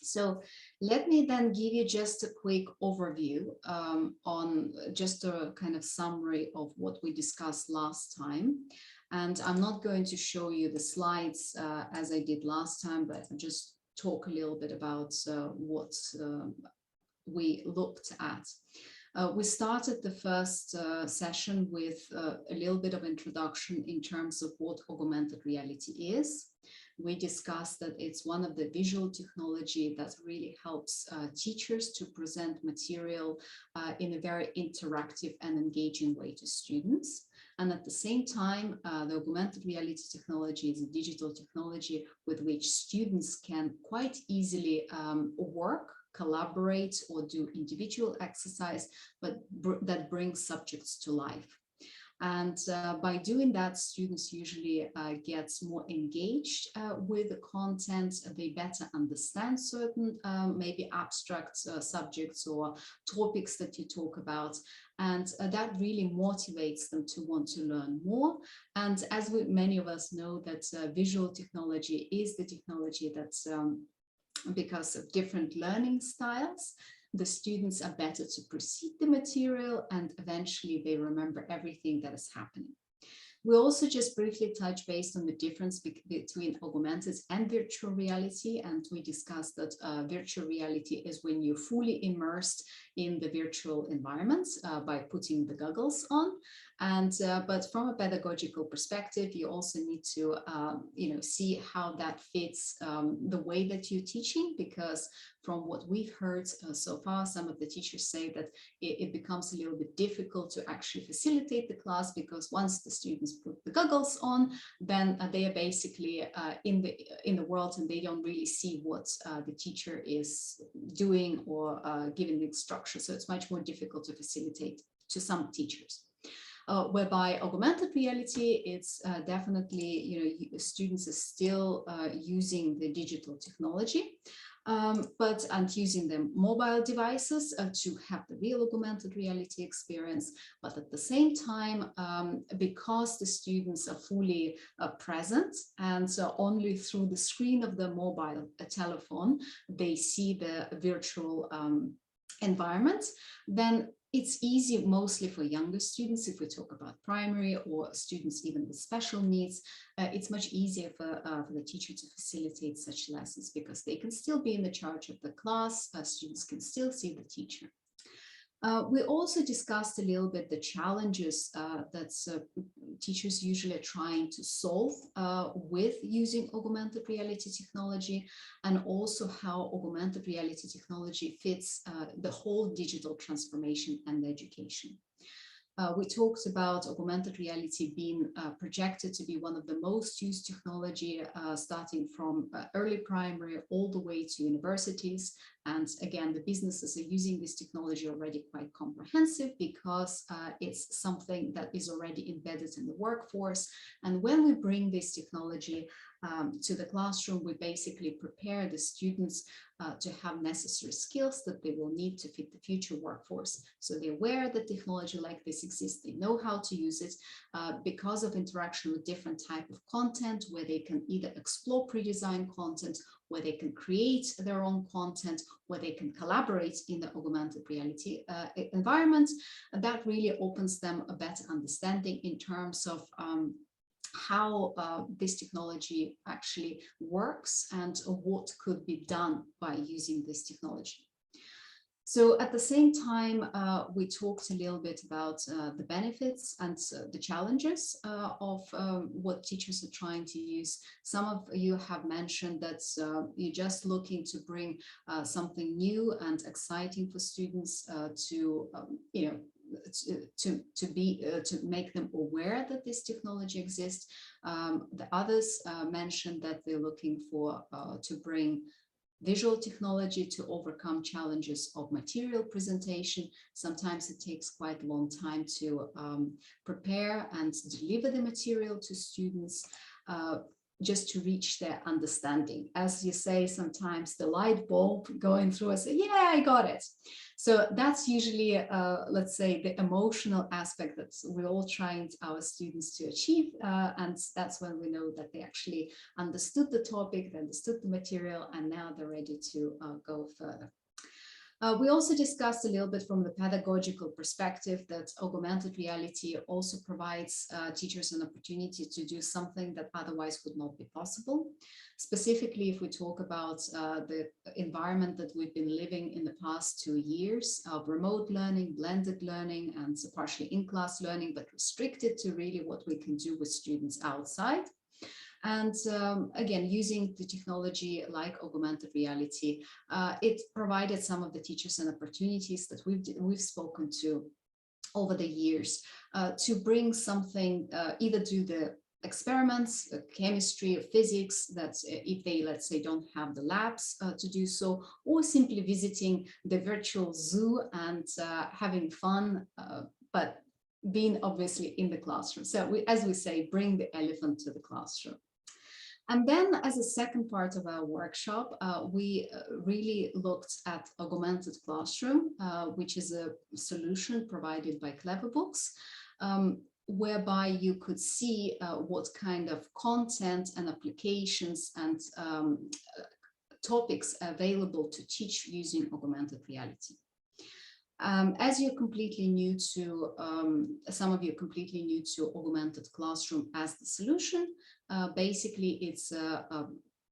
So let me then give you just a quick overview on just a kind of summary of what we discussed last time. And I'm not going to show you the slides as I did last time, but I'll just talk a little bit about what we looked at. We started the first session with a little bit of introduction in terms of what augmented reality is. We discussed that it's one of the visual technology that really helps teachers to present material in a very interactive and engaging way to students. And at the same time, the augmented reality technology is a digital technology with which students can quite easily work, collaborate, or do individual exercise, but that brings subjects to life. And by doing that, students usually get more engaged with the content. They better understand certain maybe abstract subjects or topics that you talk about. And that really motivates them to want to learn more. And as many of us know, that visual technology is the technology that's because of different learning styles, the students are better to perceive the material and eventually they remember everything that is happening. We also just briefly touch based on the difference between augmented and virtual reality. And we discussed that virtual reality is when you're fully immersed in the virtual environment by putting the goggles on. And but from a pedagogical perspective, you also need to see how that fits the way that you're teaching, because from what we've heard so far, some of the teachers say that it becomes a little bit difficult to actually facilitate the class, because once the students put the goggles on, then they are basically in the world and they don't really see what the teacher is doing or giving the instruction. So it's much more difficult to facilitate to some teachers. Whereby augmented reality, it's definitely, students are still using the digital technology, and using the mobile devices to have the real augmented reality experience. But at the same time, because the students are fully present, and so only through the screen of the mobile telephone, they see the virtual environment, then it's easy mostly for younger students. If we talk about primary or students even with special needs, it's much easier for the teacher to facilitate such lessons, because they can still be in the charge of the class, students can still see the teacher. We also discussed a little bit the challenges that teachers usually are trying to solve with using augmented reality technology, and also how augmented reality technology fits the whole digital transformation and education. We talked about augmented reality being projected to be one of the most used technology, starting from early primary all the way to universities. And again, the businesses are using this technology already quite comprehensive, because it's something that is already embedded in the workforce. And when we bring this technology to the classroom, we basically prepare the students to have necessary skills that they will need to fit the future workforce. So they're aware that technology like this exists, they know how to use it because of interaction with different type of content, where they can either explore pre-designed content, where they can create their own content, where they can collaborate in the augmented reality environment. And that really opens them a better understanding in terms of how this technology actually works and what could be done by using this technology. So at the same time, we talked a little bit about the benefits and the challenges of what teachers are trying to use. Some of you have mentioned that you're just looking to bring something new and exciting for students to make them aware that this technology exists. The others mentioned that they're looking for to bring visual technology to overcome challenges of material presentation. Sometimes it takes quite a long time to prepare and deliver the material to students. just to reach their understanding. As you say, sometimes the light bulb going through and say, yeah, I got it. So that's usually, let's say, the emotional aspect that we're all trying our students to achieve. And that's when we know that they actually understood the topic, they understood the material, and now they're ready to go further. We also discussed a little bit from the pedagogical perspective that augmented reality also provides teachers an opportunity to do something that otherwise would not be possible. Specifically, if we talk about the environment that we've been living in the past 2 years of remote learning, blended learning, and so partially in-class learning, but restricted to really what we can do with students outside. And again, using the technology like augmented reality, it provided some of the teachers and opportunities that we've spoken to over the years to bring something, either do the experiments, chemistry or physics, that if they, let's say, don't have the labs to do so, or simply visiting the virtual zoo and having fun, but being obviously in the classroom. So we, as we say, bring the elephant to the classroom. And then as a second part of our workshop, we really looked at Augmented Classroom, which is a solution provided by Cleverbooks, whereby you could see what kind of content and applications and topics available to teach using augmented reality. As you're completely new to, some of you are completely new to Augmented Classroom as the solution, basically it's a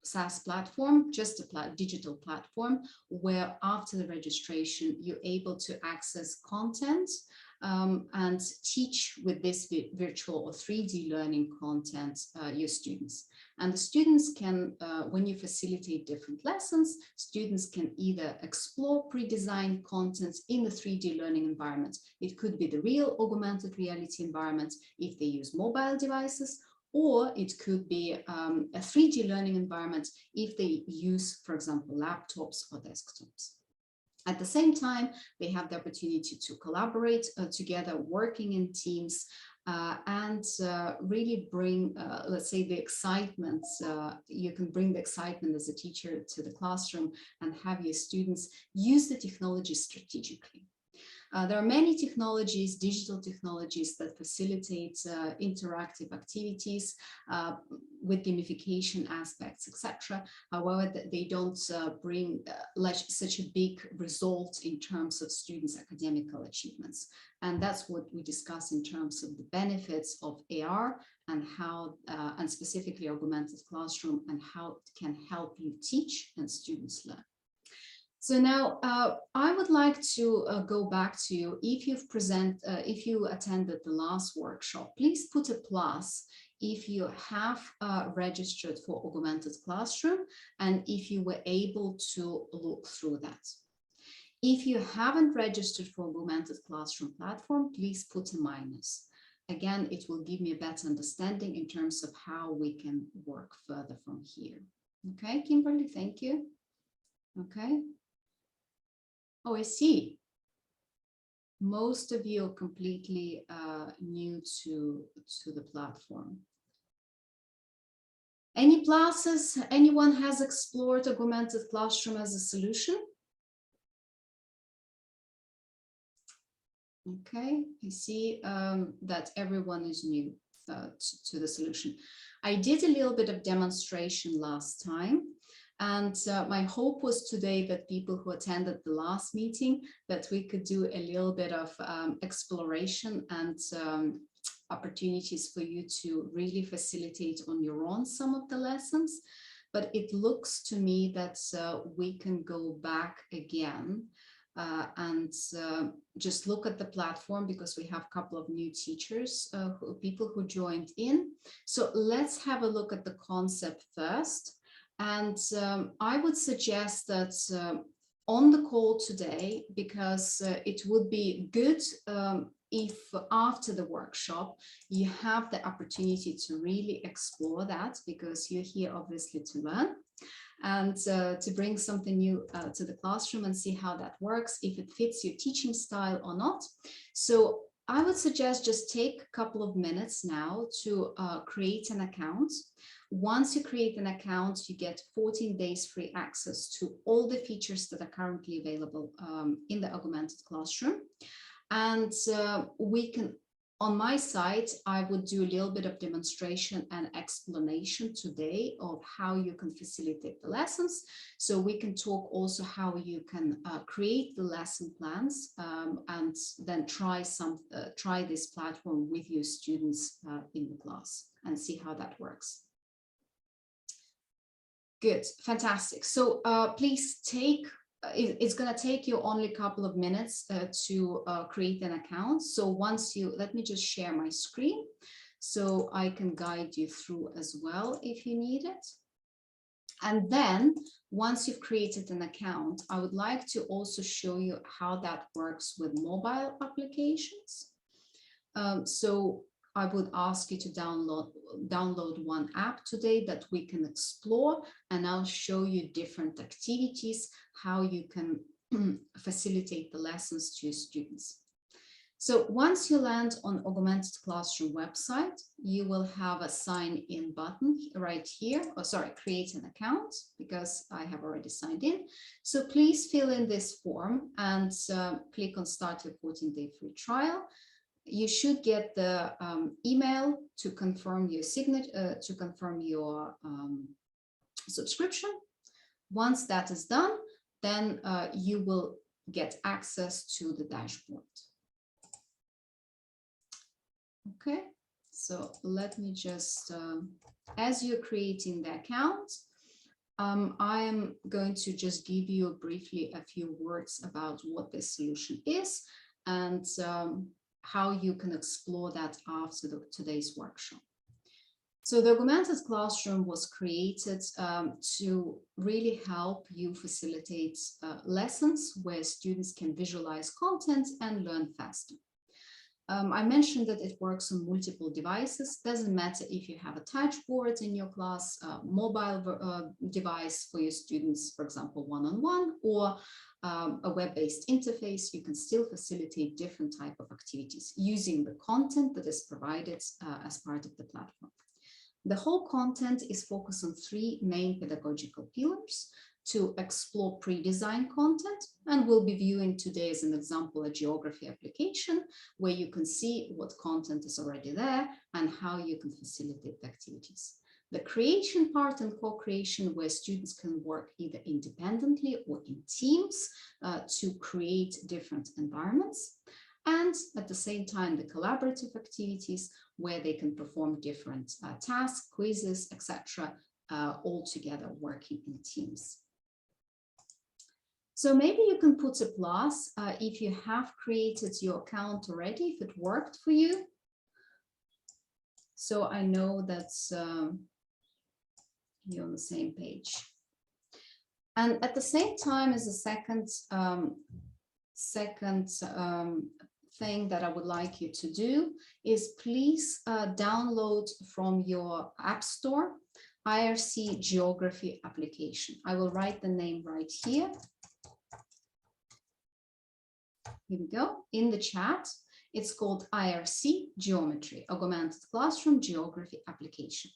SaaS platform, just a digital platform, where after the registration, you're able to access content and teach with this virtual or 3D learning content your students. And the students can, when you facilitate different lessons, students can either explore pre-designed contents in the 3D learning environment. It could be the real augmented reality environment if they use mobile devices, or it could be a 3D learning environment if they use, for example, laptops or desktops. At the same time, they have the opportunity to collaborate together, working in teams, and really bring, let's say, the excitement. You can bring the excitement as a teacher to the classroom and have your students use the technology strategically. There are many technologies, digital technologies, that facilitate interactive activities with gamification aspects, etc. However, they don't bring such a big result in terms of students' academical achievements. And that's what we discuss in terms of the benefits of AR and how, and specifically augmented classroom, and how it can help you teach and students learn. So now I would like to go back to you. If if you attended the last workshop, please put a plus if you have registered for Augmented Classroom and if you were able to look through that. If you haven't registered for Augmented Classroom platform, please put a minus. Again, it will give me a better understanding in terms of how we can work further from here. Okay, Kimberly, thank you. Okay. Oh, I see. Most of you are completely new to the platform. Any pluses? Anyone has explored Augmented Classroom as a solution? Okay, I see that everyone is new to the solution. I did a little bit of demonstration last time. And my hope was today that people who attended the last meeting, that we could do a little bit of exploration and opportunities for you to really facilitate on your own some of the lessons. But it looks to me that we can go back again and just look at the platform, because we have a couple of new teachers, people who joined in. So let's have a look at the concept first. And I would suggest that on the call today, because it would be good if after the workshop, you have the opportunity to really explore that, because you're here obviously to learn and to bring something new to the classroom and see how that works, if it fits your teaching style or not. So I would suggest just take a couple of minutes now to create an account. Once you create an account, you get 14 days free access to all the features that are currently available in the Augmented Classroom. And we can, on my side, I would do a little bit of demonstration and explanation today of how you can facilitate the lessons. So we can talk also how you can create the lesson plans and then try this platform with your students in the class and see how that works. Good, fantastic. So please take, it's going to take you only a couple of minutes to create an account. So once you, let me just share my screen so I can guide you through as well if you need it. And then once you've created an account, I would like to also show you how that works with mobile applications. So I would ask you to download one app today that we can explore, and I'll show you different activities, how you can facilitate the lessons to your students. So once you land on Augmented Classroom website, you will have a sign in button right here. Oh, sorry, create an account, because I have already signed in. So please fill in this form and click on start your 14-day free trial. You should get the email to confirm your signature, to confirm your subscription. Once that is done, then you will get access to the dashboard. Okay, so let me just, as you're creating the account, I am going to just give you briefly a few words about what this solution is and how you can explore that after today's workshop. So the Augmented Classroom was created to really help you facilitate lessons where students can visualize content and learn faster. I mentioned that it works on multiple devices. Doesn't matter if you have a touch board in your class, a mobile device for your students, for example, one-on-one, or a web-based interface. You can still facilitate different type of activities using the content that is provided as part of the platform. The whole content is focused on three main pedagogical pillars: to explore pre-designed content, and we'll be viewing today as an example a geography application where you can see what content is already there and how you can facilitate the activities. The creation part and co-creation, where students can work either independently or in teams to create different environments. And at the same time, the collaborative activities where they can perform different tasks, quizzes, etc., all together working in teams. So maybe you can put a plus if you have created your account already, if it worked for you. So I know that you're on the same page. And at the same time, as a second thing that I would like you to do is please download from your App Store IRC Geography application. I will write the name right here. Here we go, in the chat. It's called IRC Geometry, Augmented Classroom Geography Application.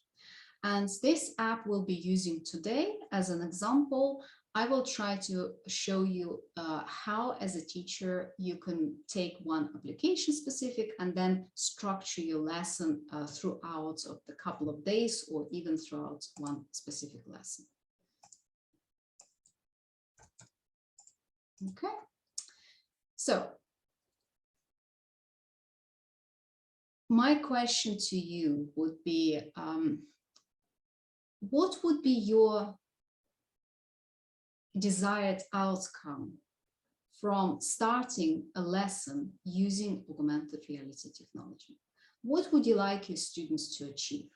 And this app we'll be using today as an example. I will try to show you how, as a teacher, you can take one application specific and then structure your lesson throughout of the couple of days or even throughout one specific lesson. Okay. So my question to you would be, what would be your desired outcome from starting a lesson using augmented reality technology? What would you like your students to achieve?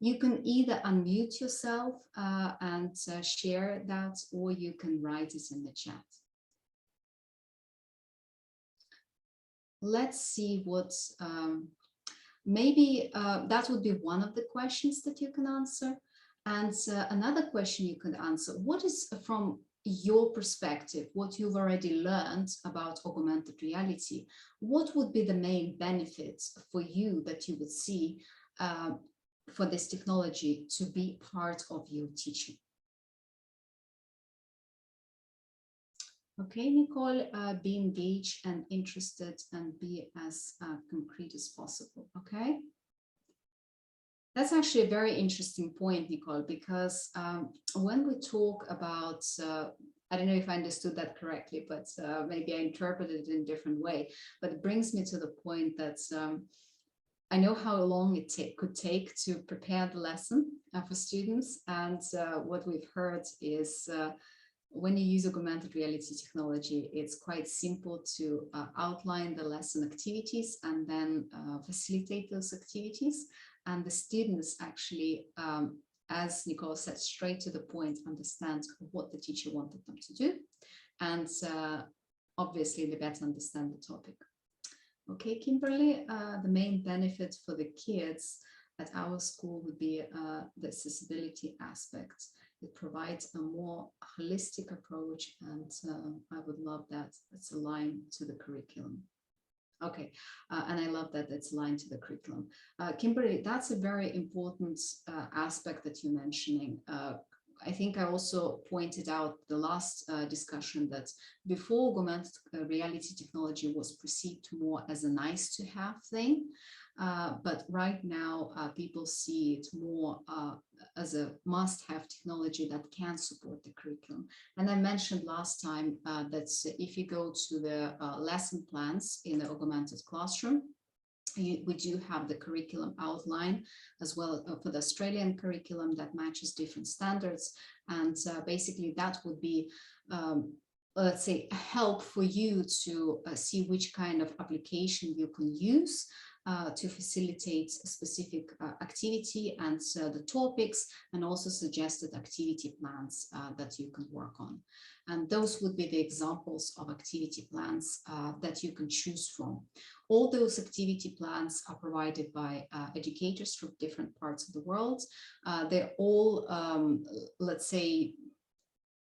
You can either unmute yourself and share that, or you can write it in the chat. Let's see what, maybe that would be one of the questions that you can answer. And another question you could answer: what is, from your perspective, what you've already learned about augmented reality, what would be the main benefits for you that you would see for this technology to be part of your teaching? Okay, Nicole, be engaged and interested and be as concrete as possible, okay? That's actually a very interesting point, Nicole, because when we talk about, I don't know if I understood that correctly, but maybe I interpreted it in a different way, but it brings me to the point that I know how long it could take to prepare the lesson for students. And what we've heard is when you use augmented reality technology, it's quite simple to outline the lesson activities and then facilitate those activities. And the students actually, as Nicole said, straight to the point, understand what the teacher wanted them to do. And obviously, they better understand the topic. Okay, Kimberly, the main benefit for the kids at our school would be the accessibility aspect. It provides a more holistic approach, and I would love that it's aligned to the curriculum. Okay, and I love that it's aligned to the curriculum. Kimberly, that's a very important aspect that you're mentioning. I think I also pointed out the last discussion that before augmented reality technology was perceived more as a nice to have thing. But right now, people see it more as a must-have technology that can support the curriculum. And I mentioned last time that if you go to the lesson plans in the augmented classroom, we do have the curriculum outline as well for the Australian curriculum that matches different standards. And basically that would be let's say, a help for you to see which kind of application you can use to facilitate a specific activity and the topics, and also suggested activity plans that you can work on. And those would be the examples of activity plans that you can choose from. All those activity plans are provided by educators from different parts of the world. They're all, let's say,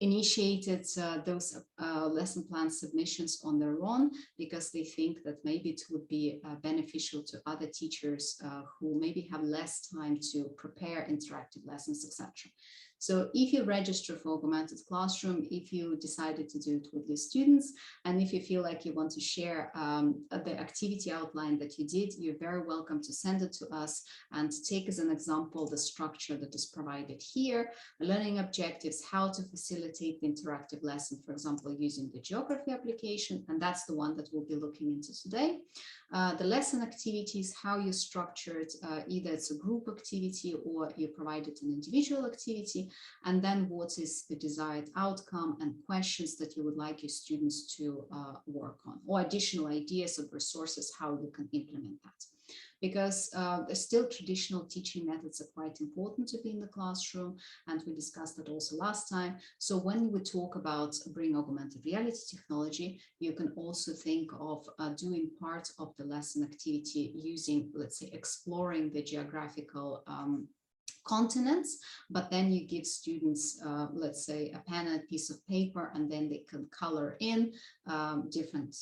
initiated those lesson plan submissions on their own because they think that maybe it would be beneficial to other teachers who maybe have less time to prepare interactive lessons, etc. So if you register for Augmented Classroom, if you decided to do it with your students, and if you feel like you want to share the activity outline that you did, you're very welcome to send it to us and take as an example the structure that is provided here, learning objectives, how to facilitate the interactive lesson, for example, using the geography application, and that's the one that we'll be looking into today. The lesson activities, how you structured, either it's a group activity or you provided an individual activity, and then what is the desired outcome and questions that you would like your students to work on, or additional ideas of resources, how you can implement that. Because still traditional teaching methods are quite important to be in the classroom, and we discussed that also last time. So when we talk about bring augmented reality technology, you can also think of doing part of the lesson activity using, let's say, exploring the geographical continents, but then you give students, let's say, a pen and a piece of paper, and then they can color in different,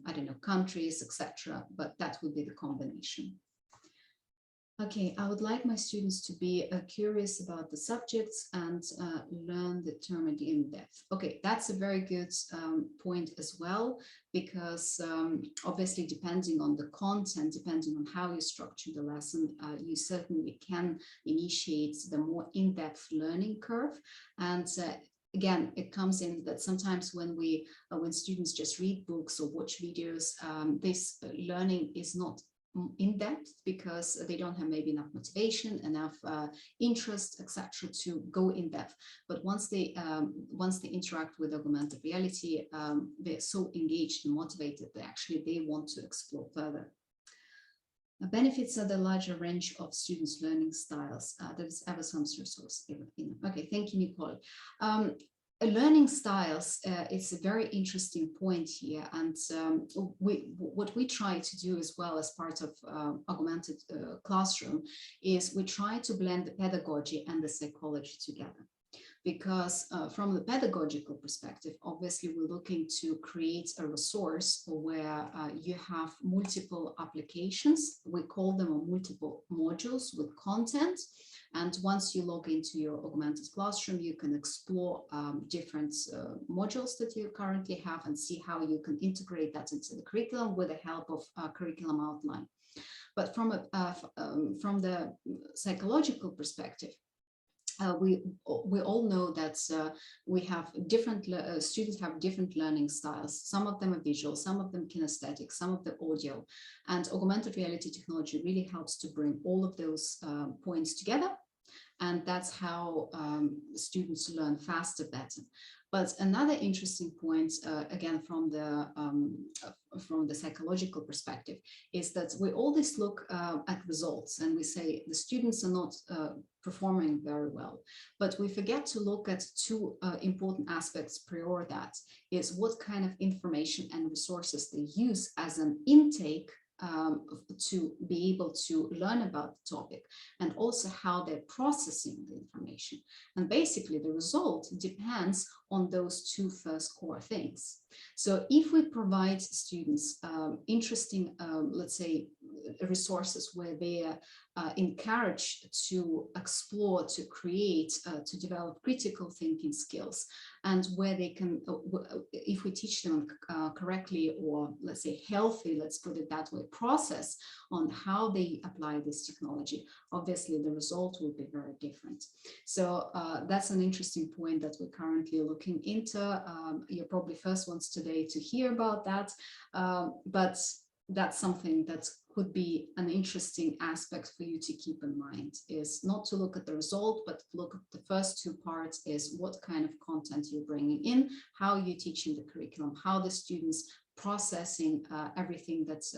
I don't know, countries, etc. But that would be the combination. Okay, I would like my students to be curious about the subjects and learn the term in depth. Okay, that's a very good point as well, because obviously depending on the content, depending on how you structure the lesson, you certainly can initiate the more in-depth learning curve. And again, it comes in that sometimes when students just read books or watch videos, this learning is not in depth because they don't have maybe enough motivation, enough interest, etc., to go in depth. But once they interact with augmented reality, they're so engaged and motivated that actually they want to explore further. The benefits are the larger range of students' learning styles. That is Eversum's resource. Okay, thank you, Nicole. Learning styles, it's a very interesting point here, and what we try to do as well as part of Augmented Classroom is we try to blend the pedagogy and the psychology together. Because from the pedagogical perspective, obviously we're looking to create a resource where you have multiple applications. We call them multiple modules with content. And once you log into your Augmented Classroom, you can explore different modules that you currently have and see how you can integrate that into the curriculum with the help of curriculum outline. But from the psychological perspective, we all know that we have different students have different learning styles. Some of them are visual, some of them kinesthetic, some of them audio, and augmented reality technology really helps to bring all of those points together. And that's how students learn faster, better. But another interesting point, again, from the psychological perspective, is that we always look at results and we say the students are not performing very well. But we forget to look at two important aspects prior that, is what kind of information and resources they use as an intake to be able to learn about the topic, and also how they're processing the information. And basically the result depends on those two first core things. So if we provide students interesting, let's say, resources where they are encouraged to explore, to create, to develop critical thinking skills, and where they can, if we teach them correctly, or let's say healthy, let's put it that way, process on how they apply this technology, obviously the result will be very different. So that's an interesting point that we're currently looking into. You're probably first ones today to hear about that, but that's something that could be an interesting aspect for you to keep in mind, is not to look at the result, but look at the first two parts, is what kind of content you're bringing in, how you're teaching the curriculum, how the students processing everything that's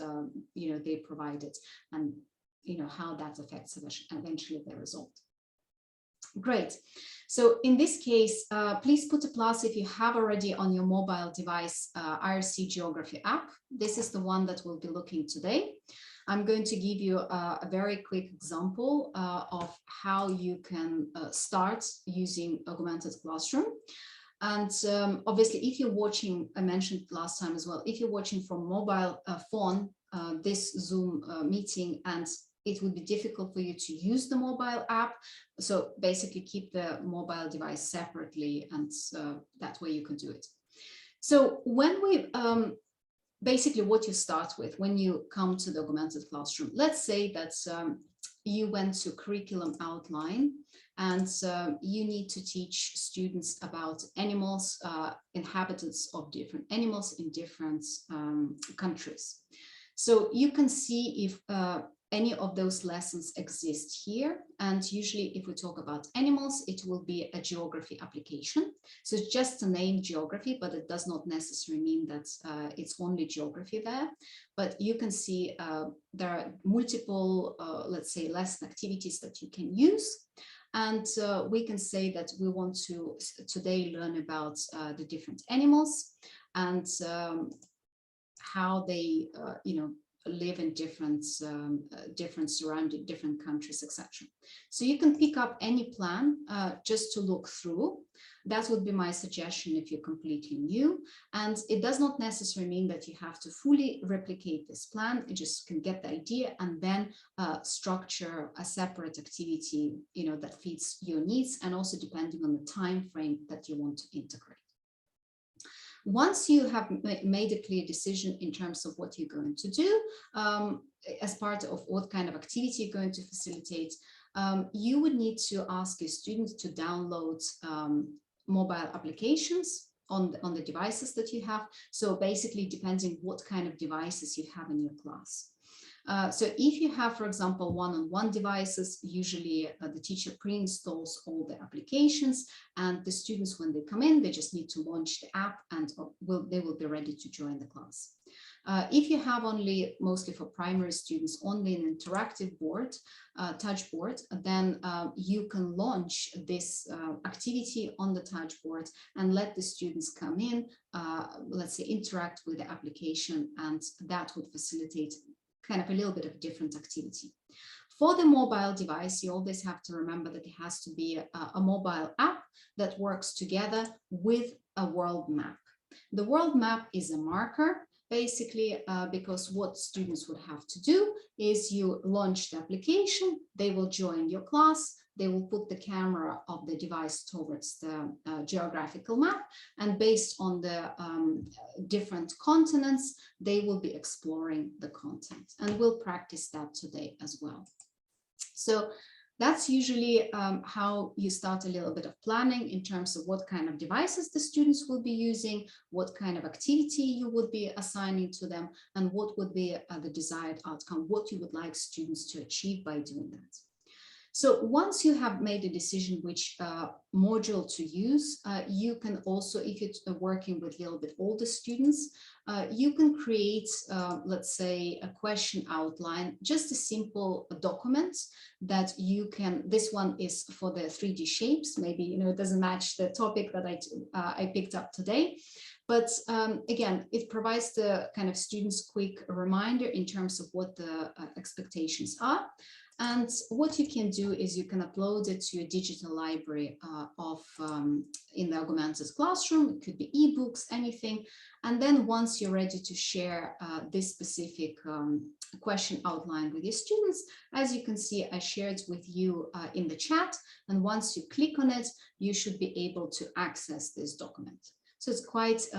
they provided, and how that affects eventually their result. Great. So in this case, please put a plus if you have already on your mobile device IRC Geography app. This is the one that we'll be looking today. I'm going to give you a very quick example of how you can start using Augmented Classroom. And obviously, if you're watching, I mentioned last time as well, if you're watching from mobile phone, this Zoom meeting, and it would be difficult for you to use the mobile app. So basically keep the mobile device separately, and that way you can do it. So when we, basically what you start with when you come to the Augmented Classroom, let's say that you went to curriculum outline, and you need to teach students about animals, inhabitants of different animals in different countries. So you can see if any of those lessons exist here. And usually if we talk about animals, it will be a geography application. So it's just a name geography, but it does not necessarily mean that it's only geography there. But you can see there are multiple, let's say, lesson activities that you can use. And we can say that we want to today learn about the different animals and how they, live in different surrounding different countries, etc. So you can pick up any plan just to look through. That would be my suggestion if you're completely new. And it does not necessarily mean that you have to fully replicate this plan. You just can get the idea and then structure a separate activity, that fits your needs, and also depending on the time frame that you want to integrate. Once you have made a clear decision in terms of what you're going to do, as part of what kind of activity you're going to facilitate, you would need to ask your students to download mobile applications on the devices that you have. So basically, depending what kind of devices you have in your class. So if you have, for example, one-on-one devices, usually the teacher pre-installs all the applications, and the students, when they come in, they just need to launch the app, and they will be ready to join the class. If you have only, mostly for primary students, only an interactive board, touch board, then you can launch this activity on the touch board and let the students come in, let's say, interact with the application, and that would facilitate kind of a little bit of different activity. For the mobile device, you always have to remember that it has to be a mobile app that works together with a world map. The world map is a marker, basically, because what students would have to do is you launch the application, they will join your class, they will put the camera of the device towards the geographical map, and based on the different continents, they will be exploring the content. And we'll practice that today as well. So that's usually how you start a little bit of planning in terms of what kind of devices the students will be using, what kind of activity you would be assigning to them, and what would be the desired outcome, what you would like students to achieve by doing that. So once you have made a decision which module to use, you can also, if you're working with a little bit older students, you can create, let's say, a question outline, just a simple document that you can, this one is for the 3D shapes, maybe, you know, it doesn't match the topic that I picked up today. But again, it provides the kind of students quick reminder in terms of what the expectations are. And what you can do is you can upload it to a digital library in the Augmented classroom. It could be ebooks, anything. And then once you're ready to share this specific question outline with your students, as you can see, I shared with you in the chat. And once you click on it, you should be able to access this document. So it's quite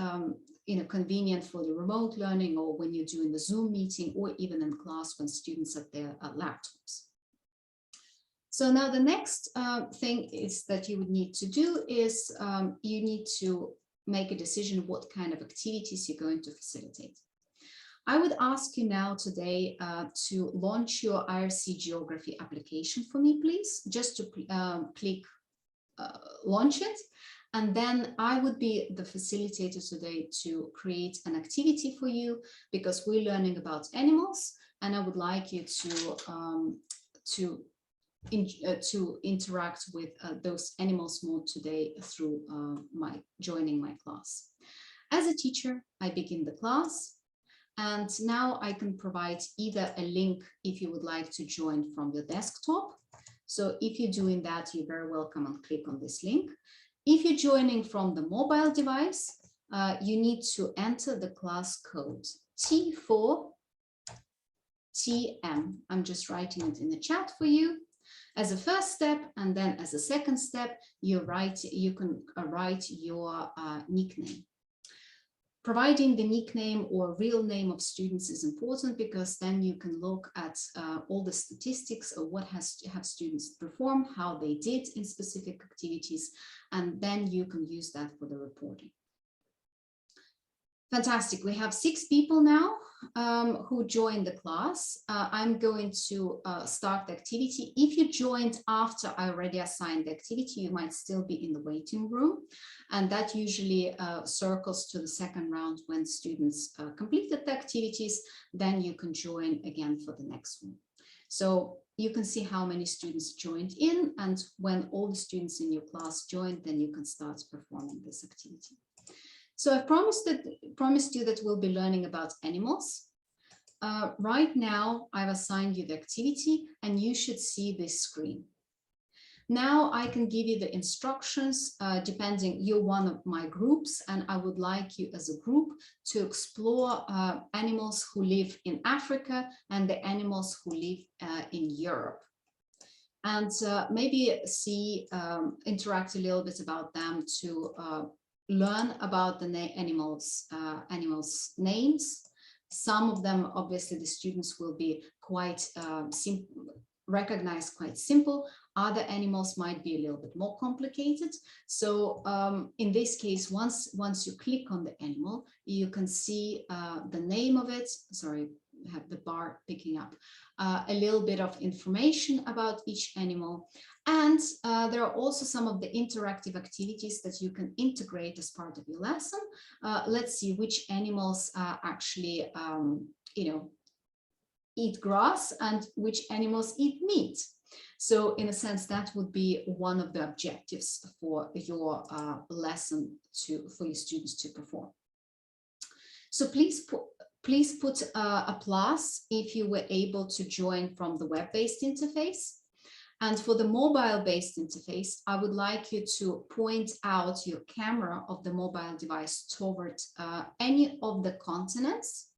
convenient for the remote learning, or when you're doing the Zoom meeting, or even in class when students at their laptops. So now the next thing is that you would need to do is you need to make a decision what kind of activities you're going to facilitate. I would ask you now today to launch your IRC geography application for me, please, just to click launch it. And then I would be the facilitator today to create an activity for you, because we're learning about animals, and I would like you to interact with those animals more today through joining my class. As a teacher, I begin the class, and now I can provide either a link if you would like to join from your desktop. So if you're doing that, you're very welcome and click on this link. If you're joining from the mobile device, you need to enter the class code T4TM. I'm just writing it in the chat for you as a first step, and then as a second step, you can write your nickname. Providing the nickname or real name of students is important, because then you can look at all the statistics of what have students performed, how they did in specific activities, and then you can use that for the reporting. Fantastic. We have 6 people now who joined the class. I'm going to start the activity. If you joined after I already assigned the activity, you might still be in the waiting room. And that usually circles to the second round when students completed the activities. Then you can join again for the next one. So you can see how many students joined in, and when all the students in your class joined, then you can start performing this activity. So I promised you that we'll be learning about animals. Right now, I've assigned you the activity, and you should see this screen. Now I can give you the instructions, depending, you're one of my groups, and I would like you as a group to explore animals who live in Africa and the animals who live in Europe. And maybe interact a little bit about them to learn about the animals' names. Some of them, obviously, the students will be quite recognized quite simple. Other animals might be a little bit more complicated. So in this case, once you click on the animal, you can see the name of it. Sorry, I have the bar picking up a little bit of information about each animal. And there are also some of the interactive activities that you can integrate as part of your lesson. Let's see which animals actually, eat grass and which animals eat meat. So in a sense, that would be one of the objectives for your lesson for your students to perform. So please please put a plus if you were able to join from the web-based interface. And for the mobile-based interface, I would like you to point out your camera of the mobile device towards any of the continents.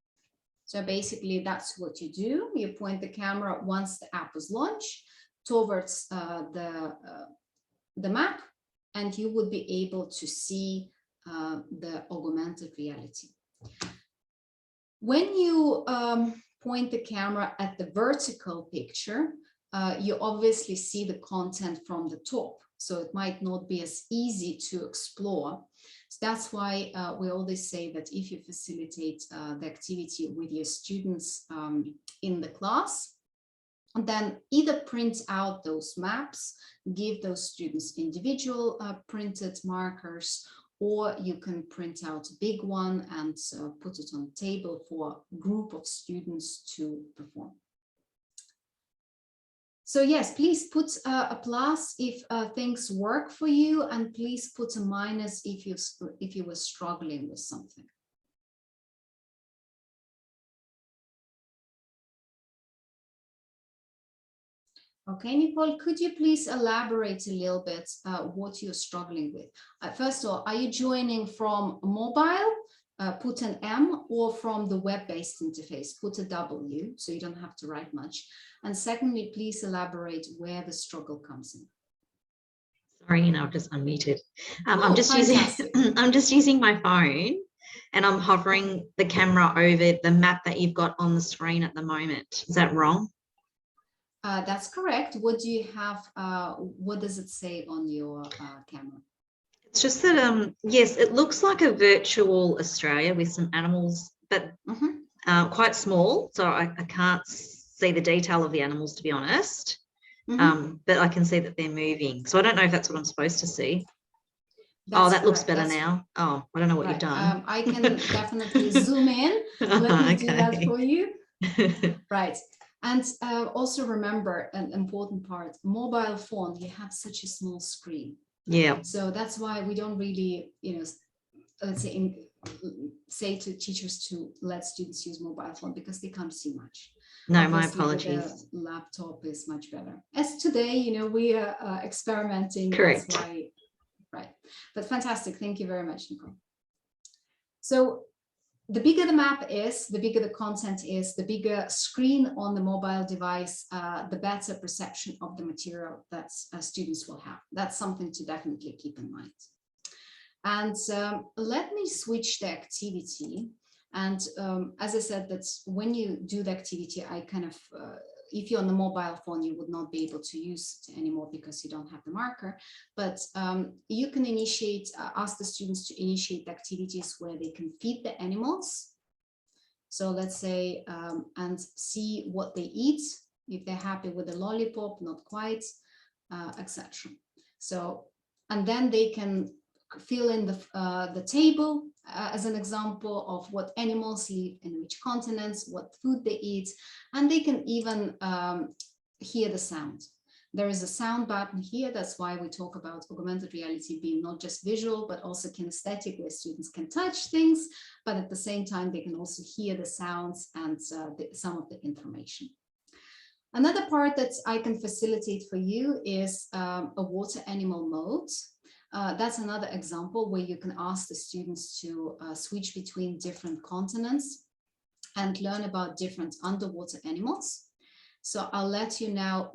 So basically, that's what you do. You point the camera once the app is launched towards the map, and you would be able to see the augmented reality. When you point the camera at the vertical picture, you obviously see the content from the top. So it might not be as easy to explore. So that's why we always say that if you facilitate the activity with your students in the class, then either print out those maps, give those students individual printed markers, or you can print out a big one and put it on the table for a group of students to perform. So yes, please put a plus if things work for you, and please put a minus if you were struggling with something. Okay, Nicole, could you please elaborate a little bit what you're struggling with? First of all, are you joining from mobile, put an M, or from the web-based interface, put a W, so you don't have to write much. And secondly, please elaborate where the struggle comes in. Sorry, I've just unmuted. I'm just using my phone, and I'm hovering the camera over the map that you've got on the screen at the moment. Is that wrong? That's correct. What do you have? What does it say on your camera? It's just that, yes, it looks like a virtual Australia with some animals, but quite small. So I can't see the detail of the animals, to be honest. But I can see that they're moving. So I don't know if that's what I'm supposed to see. That's that correct. Looks better now. Oh, I don't know what you've done. I can definitely zoom in. Let me do that for you. Right. And also remember an important part, mobile phone, you have such a small screen. Yeah. So that's why we don't really, let's say to teachers to let students use mobile phone, because they can't see much. No, obviously, my apologies. the laptop is much better. As today, we are experimenting. Correct. That's why, right. But fantastic. Thank you very much, Nicole. So the bigger the map is, the bigger the content is, the bigger screen on the mobile device, the better perception of the material that students will have. That's something to definitely keep in mind. And let me switch the activity. And as I said, that's when you do the activity, I kind of, if you're on the mobile phone, you would not be able to use it anymore because you don't have the marker. But you can initiate, ask the students to initiate activities where they can feed the animals. So let's say, and see what they eat, if they're happy with the lollipop, not quite, etc. So, and then they can fill in the table as an example of what animals live in which continents, what food they eat, and they can even hear the sound. There is a sound button here. That's why we talk about augmented reality being not just visual, but also kinesthetic, where students can touch things, but at the same time, they can also hear the sounds and some of the information. Another part that I can facilitate for you is a water animal mode. That's another example where you can ask the students to switch between different continents and learn about different underwater animals. So I'll let you now,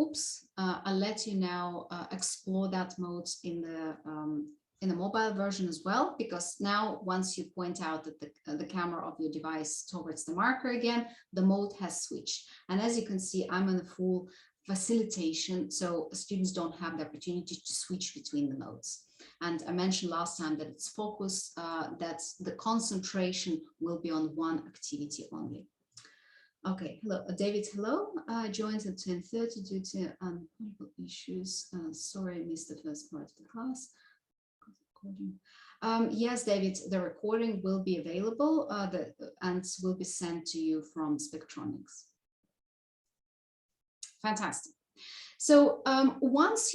explore that mode in the mobile version as well, because now once you point out that the camera of your device towards the marker again, the mode has switched. And as you can see, I'm in a full facilitation, so students don't have the opportunity to switch between the modes. And I mentioned last time that it's focused, that the concentration will be on one activity only. Okay, hello, David, hello. I joined at 10:30 due to issues. Sorry, I missed the first part of the class. Yes, David, the recording will be available and will be sent to you from Spectronics. Fantastic. So once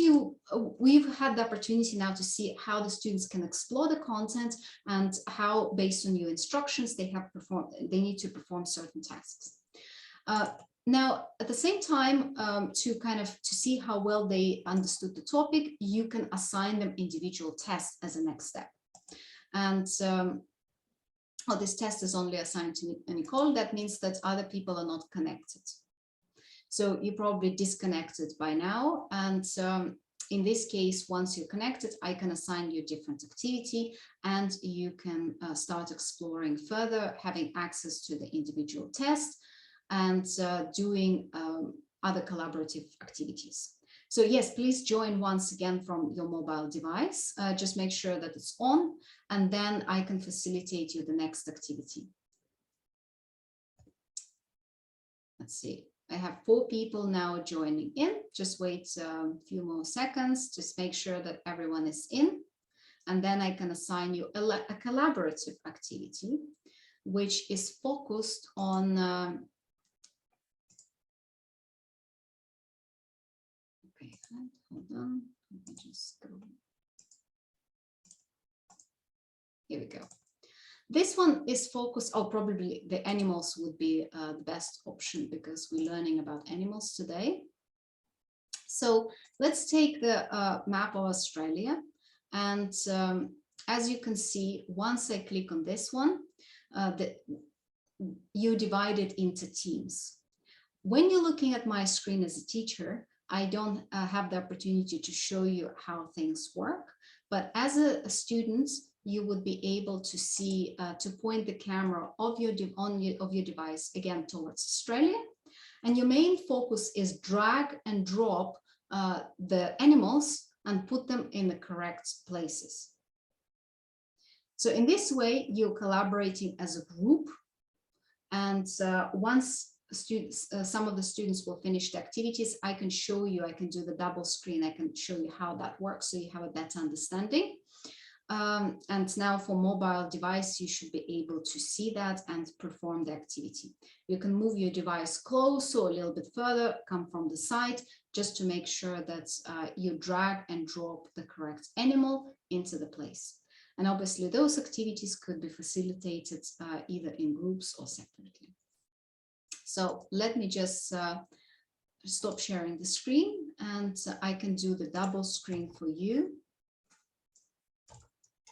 we've had the opportunity now to see how the students can explore the content and how, based on your instructions, they need to perform certain tasks. Now, at the same time, to see how well they understood the topic, you can assign them individual tests as a next step. And this test is only assigned to Nicole. That means that other people are not connected. So you're probably disconnected by now. And in this case, once you're connected, I can assign you a different activity and you can start exploring further, having access to the individual test and doing other collaborative activities. So yes, please join once again from your mobile device. Just make sure that it's on, and then I can facilitate you the next activity. Let's see. I have 4 people now joining in. Just wait a few more seconds. Just make sure that everyone is in. And then I can assign you a collaborative activity, which is focused on okay, hold on. Let me just go. Here we go. This one is focused, probably the animals would be the best option because we're learning about animals today. So let's take the map of Australia. And as you can see, once I click on this one, you divide it into teams. When you're looking at my screen as a teacher, I don't have the opportunity to show you how things work. But as a student, you would be able to see, to point the camera of your device again towards Australia. And your main focus is drag and drop the animals and put them in the correct places. So in this way, you're collaborating as a group. And once students, some of the students will finish the activities, I can show you, I can do the double screen, I can show you how that works so you have a better understanding. And now for mobile device, you should be able to see that and perform the activity. You can move your device close or a little bit further, come from the side, just to make sure that you drag and drop the correct animal into the place. And obviously those activities could be facilitated either in groups or separately. So let me just stop sharing the screen and I can do the double screen for you.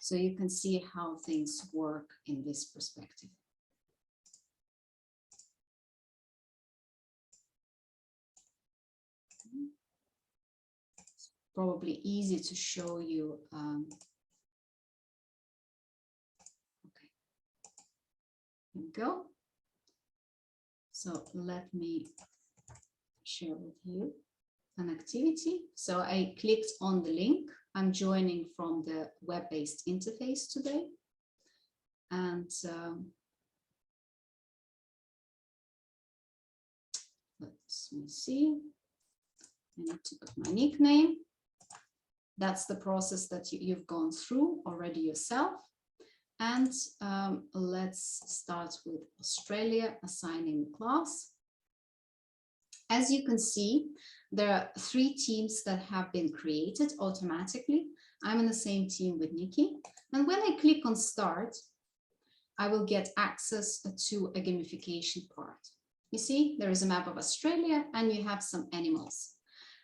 So you can see how things work in this perspective. It's probably easy to show you. Okay, here we go. So let me share with you an activity. So I clicked on the link. I'm joining from the web-based interface today. And let me see. I need to put my nickname. That's the process that you've gone through already yourself. And let's start with Australia, assigning class. As you can see, there are 3 teams that have been created automatically. I'm in the same team with Nikki. And when I click on start, I will get access to a gamification part. You see, there is a map of Australia and you have some animals.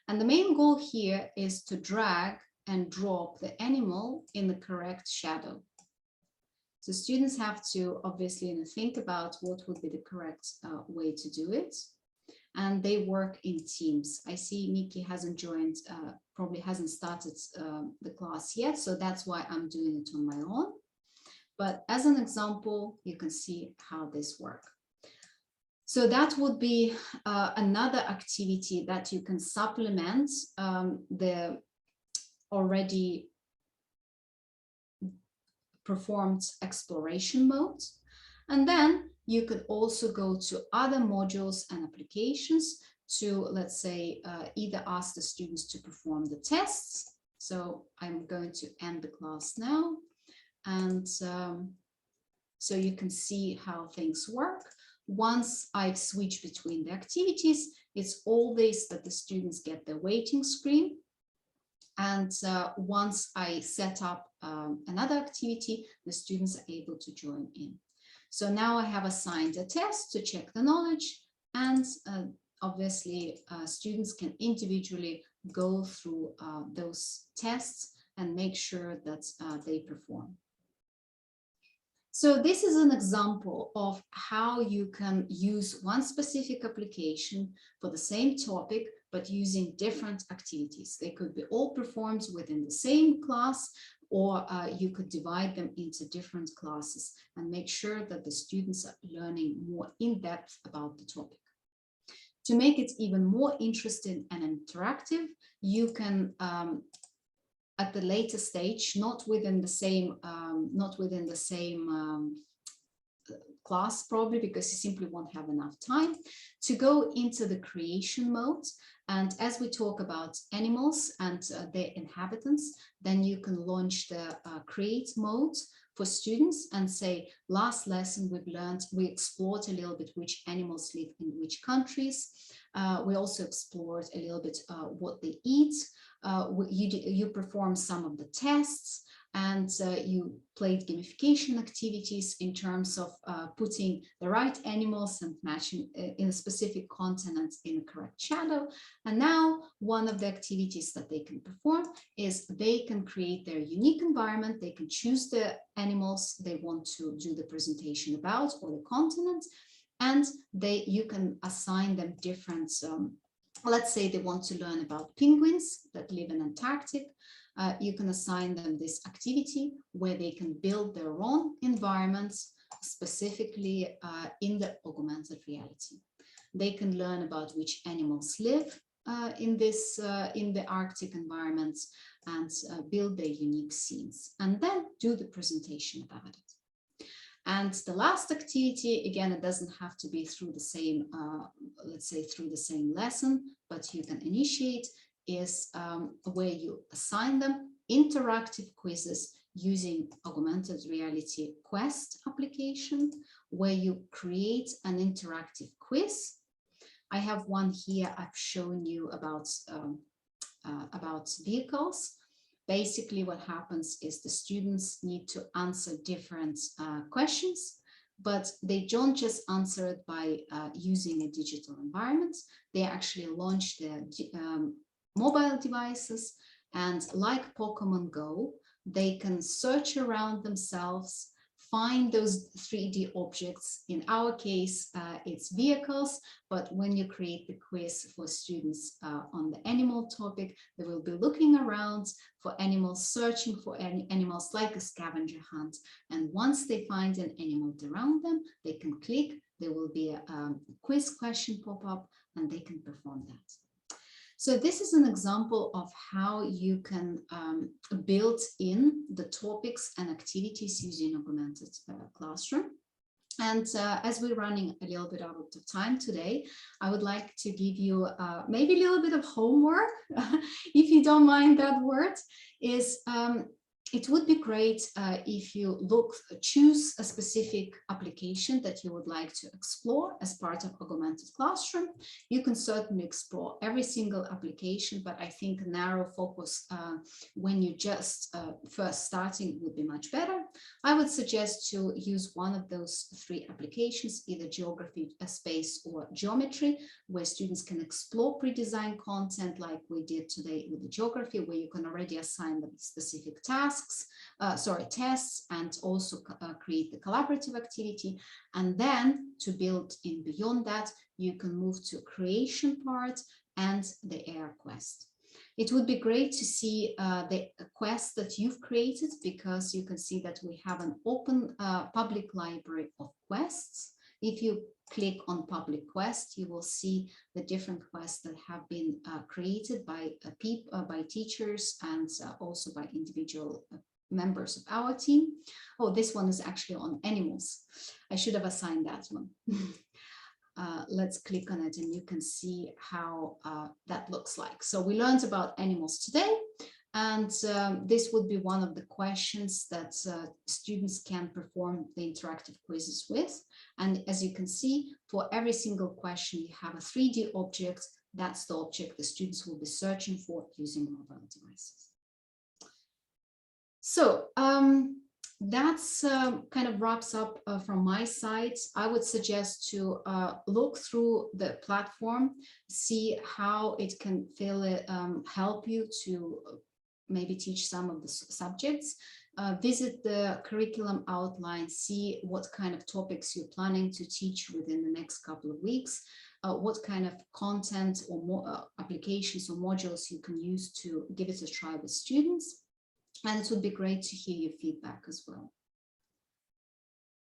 And the main goal here is to drag and drop the animal in the correct shadow. So students have to obviously think about what would be the correct way to do it. And they work in teams. I see Nikki hasn't joined, probably hasn't started the class yet, so that's why I'm doing it on my own. But as an example, you can see how this works. So that would be another activity that you can supplement the already performed exploration mode. And then you could also go to other modules and applications to, let's say, either ask the students to perform the tests. So I'm going to end the class now. And so you can see how things work. Once I've switched between the activities, It's always that the students get their waiting screen. And once I set up another activity, the students are able to join in. So now I have assigned a test to check the knowledge, and obviously students can individually go through those tests and make sure that they perform. So this is an example of how you can use one specific application for the same topic, but using different activities. They could be all performed within the same class, or you could divide them into different classes and make sure that the students are learning more in depth about the topic. To make it even more interesting and interactive, you can at the later stage, not within the same class, probably because you simply won't have enough time, to go into the creation mode. And as we talk about animals and their inhabitants, then you can launch the create mode for students and say, last lesson we explored a little bit which animals live in which countries. We also explored a little bit what they eat. You perform some of the tests, and you played gamification activities in terms of putting the right animals and matching in a specific continent in a correct shadow. And now one of the activities that they can perform is they can create their unique environment. They can choose the animals they want to do the presentation about, or the continent, and you can assign them different let's say they want to learn about penguins that live in Antarctic. You can assign them this activity where they can build their own environments, specifically in the augmented reality. They can learn about which animals live in the Arctic environments, and build their unique scenes, and then do the presentation about it. And the last activity, again, it doesn't have to be through the same, let's say through the same lesson, but you can initiate, is where you assign them interactive quizzes using augmented reality Quest application, where you create an interactive quiz. I have one here I've shown you about vehicles. Basically, what happens is the students need to answer different questions, but they don't just answer it by using a digital environment. They actually launch their mobile devices, and like Pokemon Go, they can search around themselves, find those 3D objects. In our case, it's vehicles, but when you create the quiz for students on the animal topic, they will be looking around for animals, searching for animals like a scavenger hunt. And once they find an animal around them, they can click, there will be a quiz question pop up, and they can perform that. So this is an example of how you can build in the topics and activities using augmented classroom. And as we're running a little bit out of time today, I would like to give you maybe a little bit of homework, if you don't mind that word, is it would be great if you choose a specific application that you would like to explore as part of Augmented Classroom. You can certainly explore every single application, but I think a narrow focus when you just first starting would be much better. I would suggest to use one of those 3 applications, either geography, space, or geometry, where students can explore pre-designed content like we did today with the geography, where you can already assign them specific tests, tests, and also create the collaborative activity. And then to build in beyond that, you can move to creation part and the AR quest. It would be great to see the quest that you've created, because you can see that we have an open public library of quests. If you click on public quest, you will see the different quests that have been created by teachers and also by individual members of our team. Oh, this one is actually on animals. I should have assigned that one. Let's click on it and you can see how that looks like. So we learned about animals today, And this would be one of the questions that students can perform the interactive quizzes with. And as you can see, for every single question, you have a 3D object. That's the object the students will be searching for using mobile devices. So that's kind of wraps up from my side. I would suggest to look through the platform, see how it can help you to maybe teach some of the subjects, visit the curriculum outline, see what kind of topics you're planning to teach within the next couple of weeks, what kind of content or more applications or modules you can use to give it a try with students. And it would be great to hear your feedback as well.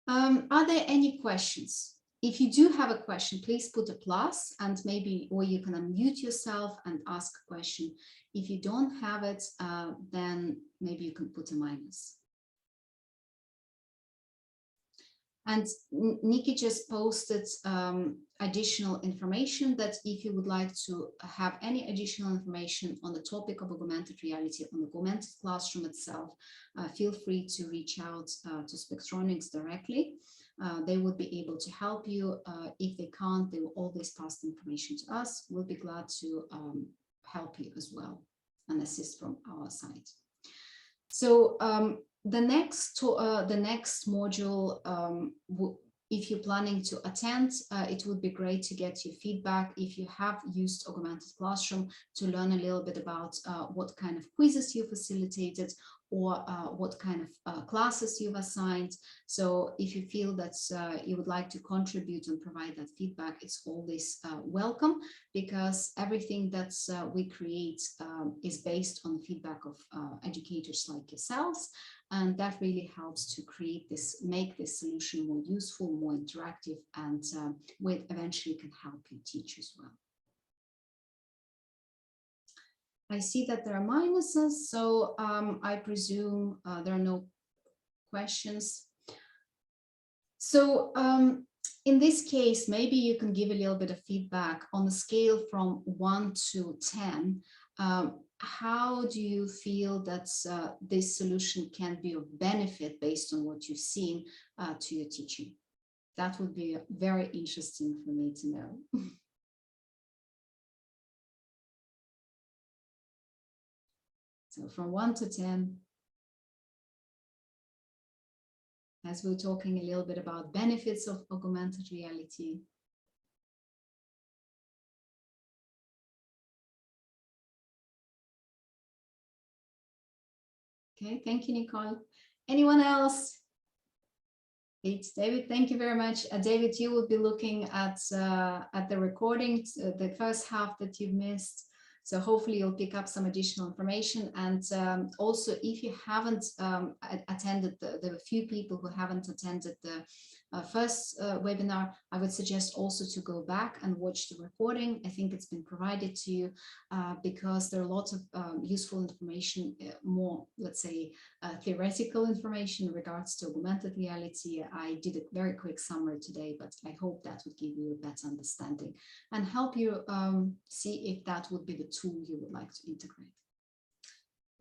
Are there any questions? If you do have a question, please put a plus and maybe, or you can unmute yourself and ask a question. If you don't have it, then maybe you can put a minus. And Nikki just posted additional information that if you would like to have any additional information on the topic of augmented reality, on the augmented classroom itself, feel free to reach out to Spectronics directly. They would be able to help you. If they can't, they will always pass the information to us. We'll be glad to help you as well and assist from our side. So the next module, if you're planning to attend, it would be great to get your feedback if you have used Augmented Classroom, to learn a little bit about what kind of quizzes you facilitated, or what kind of classes you've assigned. So if you feel that you would like to contribute and provide that feedback, it's always welcome, because everything that we create is based on feedback of educators like yourselves. And that really helps to make this solution more useful, more interactive, and eventually can help you teach as well. I see that there are minuses, so I presume there are no questions. So in this case, maybe you can give a little bit of feedback on a scale from 1 to 10. How do you feel that this solution can be of benefit based on what you've seen to your teaching? That would be very interesting for me to know. So from 1 to 10, as we're talking a little bit about benefits of augmented reality. Okay, thank you, Nicole. Anyone else? It's David, thank you very much. David, you will be looking at the recording, the first half that you missed. So hopefully you'll pick up some additional information. And also, if you haven't attended, there are a few people who haven't attended the first webinar, I would suggest also to go back and watch the recording. I think it's been provided to you because there are lots of useful information, more, let's say, theoretical information in regards to augmented reality. I did a very quick summary today, but I hope that would give you a better understanding and help you see if that would be the tool you would like to integrate.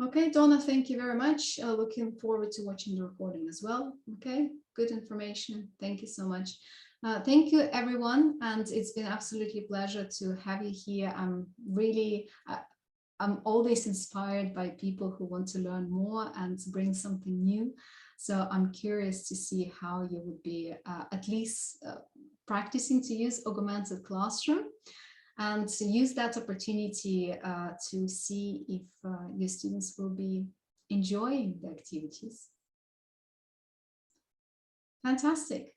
Okay, Donna, thank you very much. Looking forward to watching the recording as well. Okay, good information. Thank you so much. Thank you, everyone. And it's been absolutely a pleasure to have you here. I'm always inspired by people who want to learn more and bring something new. So I'm curious to see how you would be at least practicing to use Augmented Classroom, and to use that opportunity to see if your students will be enjoying the activities. Fantastic.